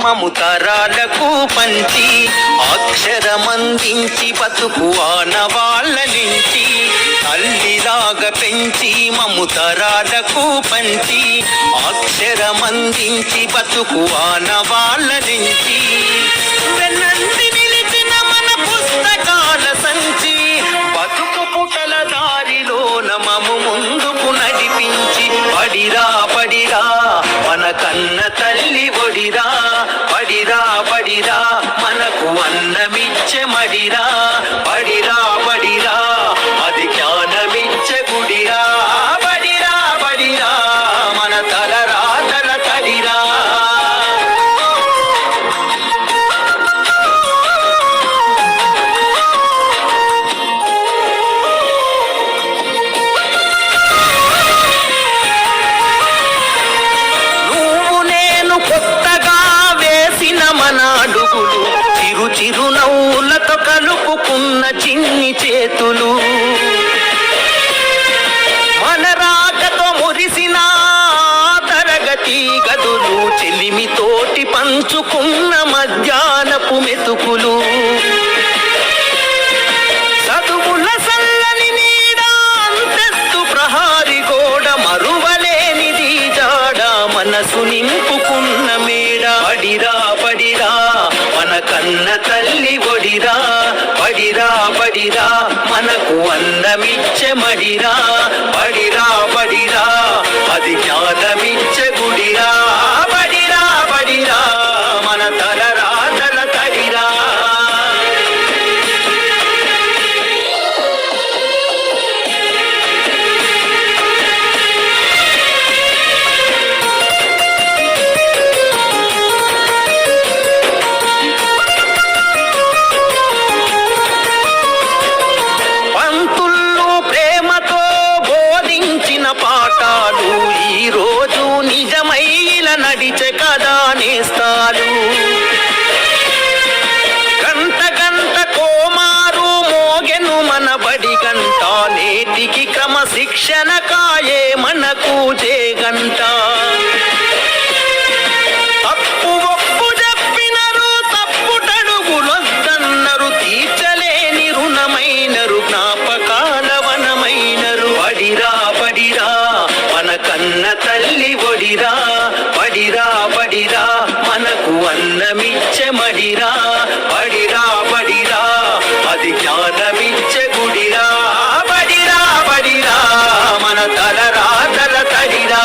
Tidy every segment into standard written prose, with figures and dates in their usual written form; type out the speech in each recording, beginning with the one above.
మముతరాలకు పంచి అక్షరమందించి బతుకు ఆనవాళ్ళ నుంచి తల్లిలాగా పెంచి మముతరాలకు పంచి అక్షరమందించి బతుకు ఆనవాళ్ళ నుంచి వెన్నంటి నిలిచిన మన పుస్తకాల సంచి బతుకు పుటల దారిలోన మము ముందుకు నడిపించి పడిరా పడిరా మన కన్న తల్లి ఒడిరా పడిరా పడిరా మనకు అన్నమిచ్చే మడిరా పడిరా పడిరా అది జ్ఞానమిచ్చే గుడిరా పడిరా పడిరా మన తలరాతల తడిరా చిరునవ్వులతో కలుపుకున్న చిన్ని చేతులు మన రాకతో మురిసిన తరగతి గదులు చెలిమితోటి పంచుకున్న మధ్యాహ్నపు మెతుకులు చదువుల సల్లని నీడ అంతస్తు ప్రహారి గోడ మరువలేనిది జాడ మనసు నింపుకున్న మేడ పడిరా పడిరా మన కన్న తల్లి ఒడిరా పడిరా పడిరా మనకు అన్నమిచ్చే మడిరా పడిరా పడిరా అది జ్ఞానమిచ్చే గుడిరా పడిరా పడిరా మన తలరాతల తడిరా పాఠాలు ఈ రోజు నిజమైల నడిచే కదా నేస్తాలు గంట గంట కోమారు మోగెను మన బడి గంట నేటికి క్రమశిక్షణ కాయే మనకు జేగంట తప్పు ఒప్పు చెప్పినరు తప్పుటడుగులొద్దన్నరు తీర్చలేని రుణమైనరు జ్ఞాపకాల వనమైనరు పడిరా పడిరా మన కన్న తల్లి ఒడిరా పడిరా పడిరా మనకు అన్నమిచ్చే మడిరా పడిరా పడిరా అది జ్ఞానమిచ్చే గుడిరా పడిరా పడిరా మన తలరాతల తడిరా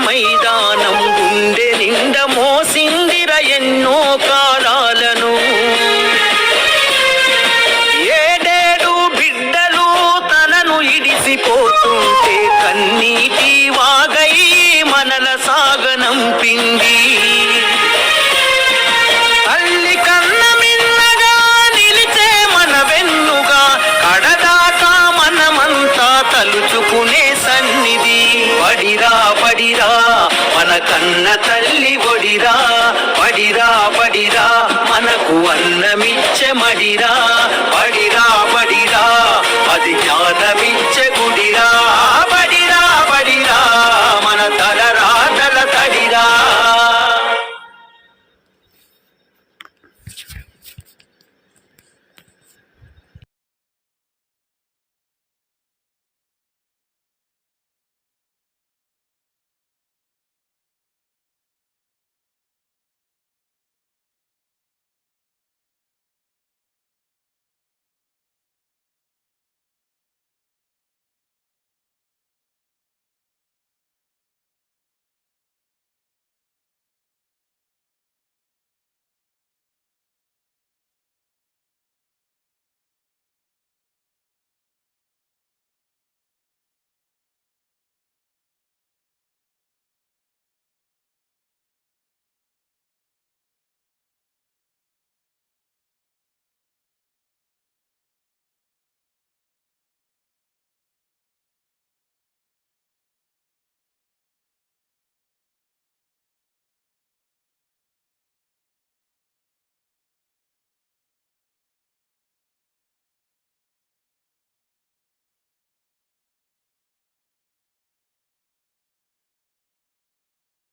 మైదానం గుండె నిండ మోసిందిర ఎన్నో కాలాలను ఏడేడు బిడ్డలు తనను ఇడిసిపోతుంటే కన్నీటి వాగై మనల సాగనంపింది తల్లి కన్న మిన్నగా నిలిచే మన వెన్నుగా కడదాకా మనమంతా తలుచుకునే సన్నిధి పడిరా పడిరా మన కన్న తల్లి ఒడిరా పడిరా పడిరా మనకు అన్నమిచ్చే మడిరా పడిరా పడిరా అది జ్ఞాన